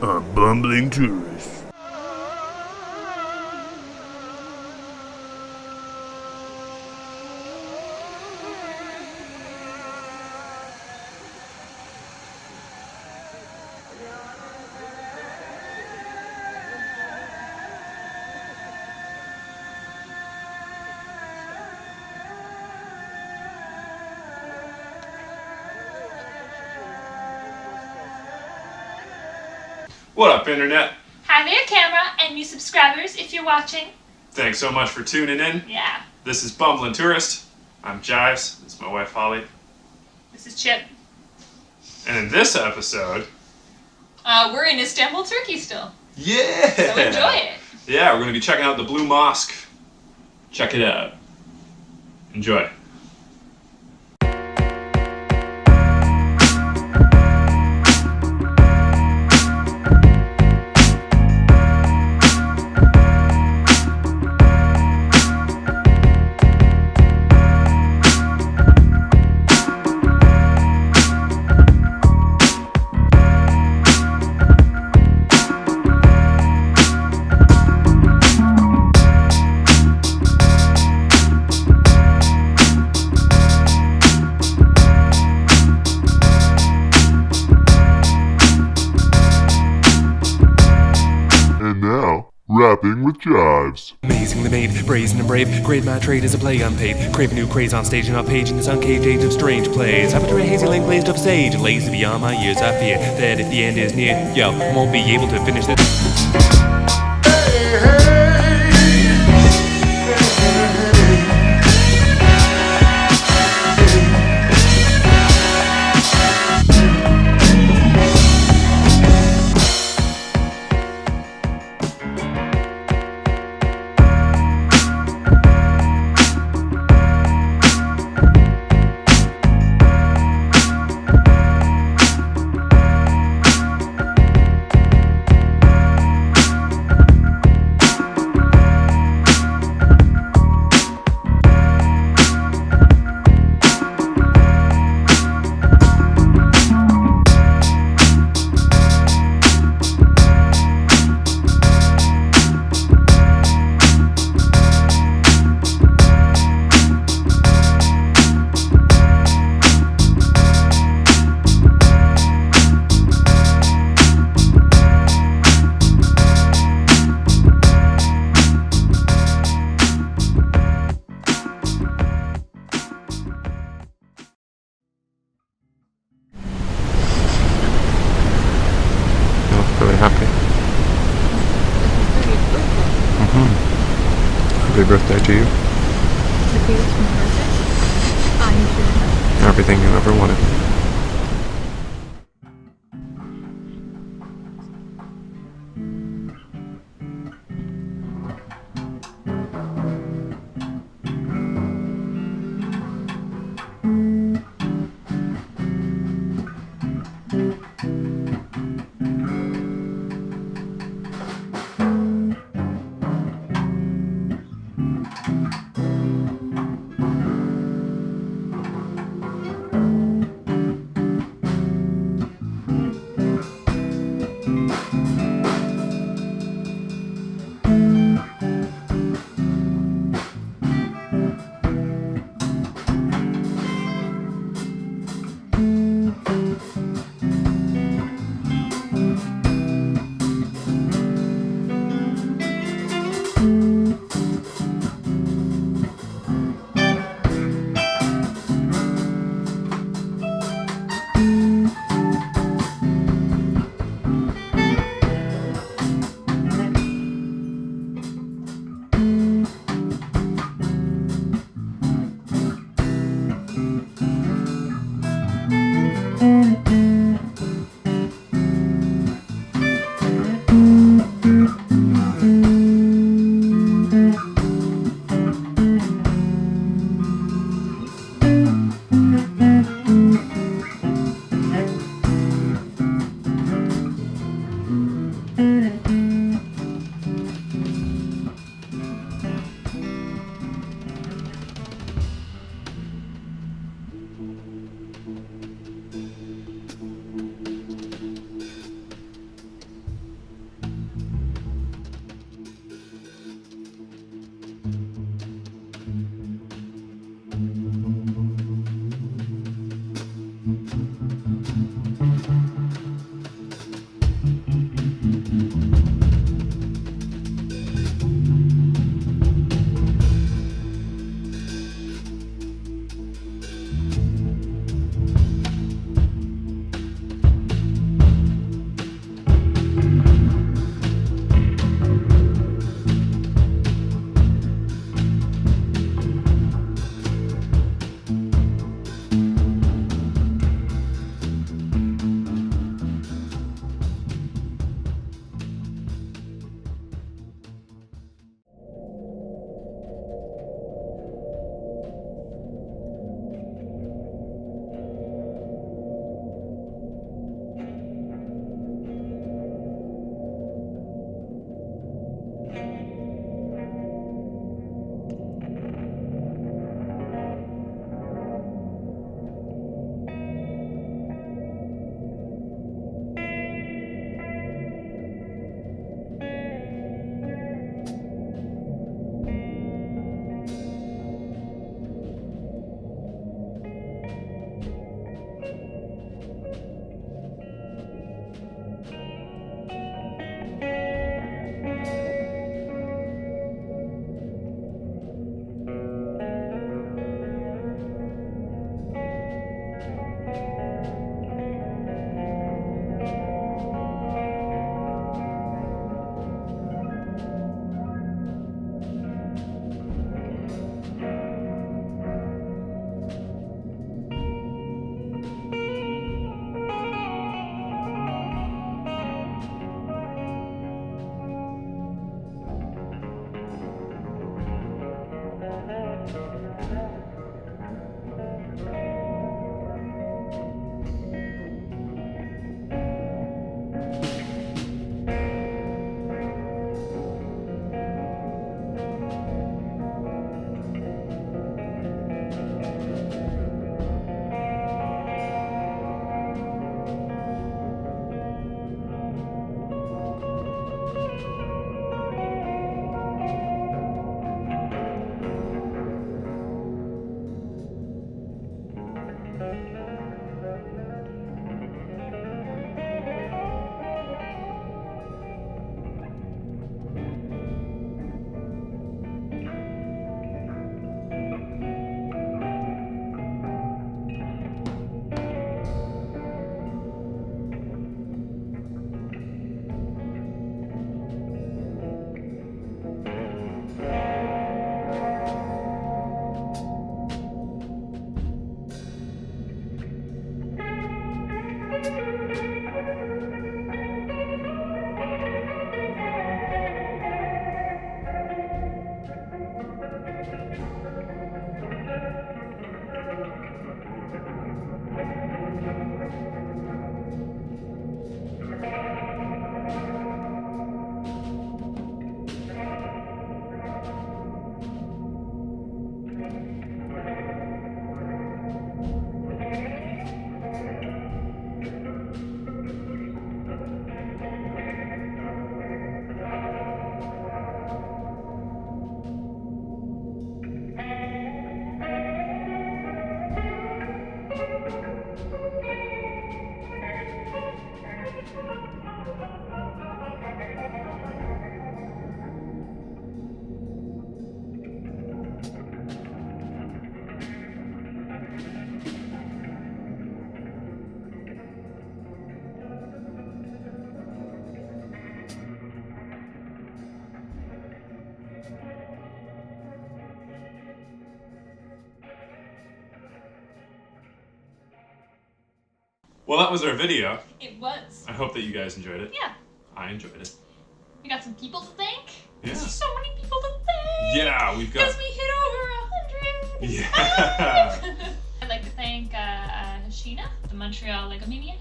A bumbling tourist. What up, Internet? Hi there, camera, and new subscribers if you're watching. Thanks so much for tuning in. Yeah. This is Bumbling Tourist. I'm Jives. This is my wife, Holly. This is Chip. And in this episode... We're in Istanbul, Turkey still. Yeah! So enjoy it. Yeah, we're going to be checking out the Blue Mosque. Check it out. Enjoy. And now, rapping with Jives. Amazingly made, brazen and brave, grade my trade as a play unpaid. Crave a new craze on stage and off page in this uncaged age of strange plays. I've a hazy lane glazed up sage, lazy beyond my years. I fear that if the end is near, yo, won't be able to finish this. Really happy. Happy birthday to you. Everything you ever wanted. Well, that was our video. It was. I hope that you guys enjoyed it. Yeah. I enjoyed it. We got some people to thank. Yeah. There's so many people to thank. Yeah, we've got. Because we hit over 100. Yeah. I'd like to thank Sheena, the Montreal Legomaniac.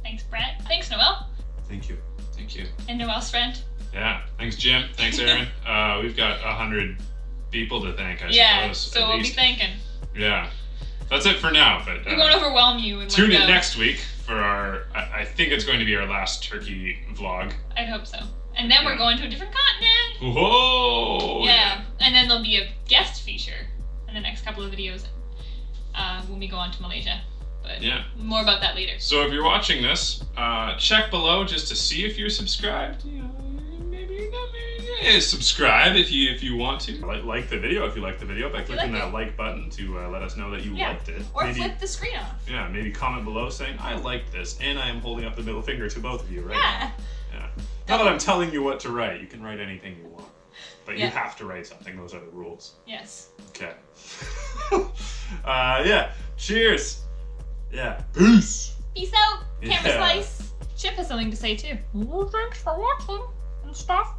Thanks, Brett. Thanks, Noel. Thank you. Thank you. And Noel's friend. Yeah. Thanks, Jim. Thanks, Aaron. We've got 100 people to thank, I Yeah, suppose. so at we'll least. be thanking. Yeah. That's it for now, but We won't overwhelm you in tune one in go. next week for our. I think it's going to be our last turkey vlog. I'd hope so. And then we're Yeah. going to a different continent. Whoa! Yeah. And then there'll be a guest feature in the next couple of videos when we go on to Malaysia. But Yeah. more about that later. So if you're watching this, check below just to see if you're subscribed. You know, maybe not. Maybe subscribe if you want to. Like the video if you like the video by clicking that like button to let us know that you liked it. Or Maybe- flip the screen off. Yeah, maybe comment below saying I liked this, and I am holding up the middle finger to both of you right Yeah. now. Yeah. Not that I'm telling you what to write. You can write anything you want, but you Yeah. have to write something. Those are the rules. Yes. Okay. Yeah. Cheers. Yeah. Peace. Peace out. Camera Yeah. slice. Chip has something to say too. Well, thanks for watching and stuff.